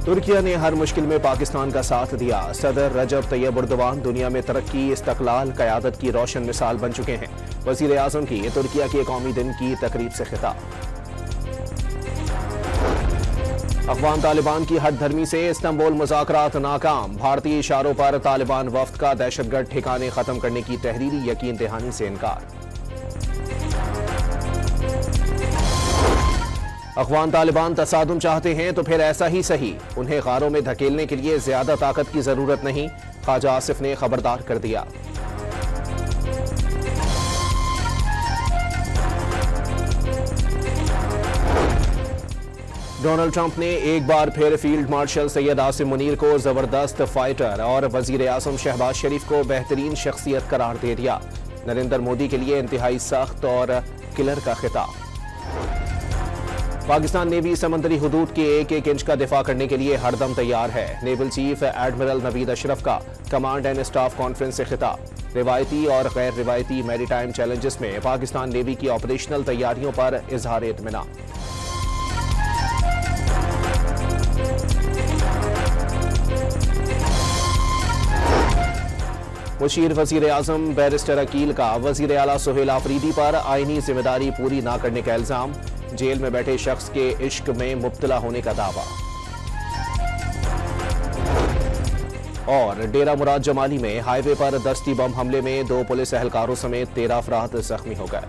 तुर्किया ने हर मुश्किल में पाकिस्तान का साथ दिया। सदर रजब तैयब एर्दोगान दुनिया में तरक्की, इस्तकलाल, क़यादत की रोशन मिसाल बन चुके हैं। वज़ीर आज़म की तुर्किया के कौमी दिन की तकरीब से खिताब। अफ़गान तालिबान की हट धर्मी से इस्तांबुल मुज़ाकरात नाकाम। भारतीय इशारों पर तालिबान वफ़द का दहशतगर्द ठिकाने खत्म करने की तहरीरी यकीन दहानी से इनकार। अफ़गान तालिबान तसादुम चाहते हैं तो फिर ऐसा ही सही, उन्हें गारों में धकेलने के लिए ज्यादा ताकत की जरूरत नहीं, ख्वाजा आसिफ ने खबरदार कर दिया। डोनाल्ड ट्रंप ने एक बार फिर फील्ड मार्शल सैयद आसिम मुनीर को जबरदस्त फाइटर और वजीर आज़म शहबाज शरीफ को बेहतरीन शख्सियत करार दे दिया। नरेंद्र मोदी के लिए इंतहाई सख्त और किलर का खिताब। पाकिस्तान नेवी समंदरी हुदूद के एक इंच का दिफा करने के लिए हरदम तैयार है। Naval chief admiral Naveed Ashraf का कमांड एंड स्टाफ कॉन्फ्रेंस से खिताब। रिवायती और गैर रिवायती मैरीटाइम चैलेंजेस में पाकिस्तान नेवी की ऑपरेशनल तैयारियों पर इजहार इत्मीनान। मुशीर वजीर आजम बैरिस्टर अकील का वजीर आला सुहेल आफरीदी पर आईनी जिम्मेदारी पूरी न करने का इल्जाम। जेल में बैठे शख्स के इश्क में मुब्तला होने का दावा। और डेरा मुराद जमाली में हाईवे पर दस्ती बम हमले में 2 पुलिस एहलकारों समेत 13 अफराद जख्मी हो गए।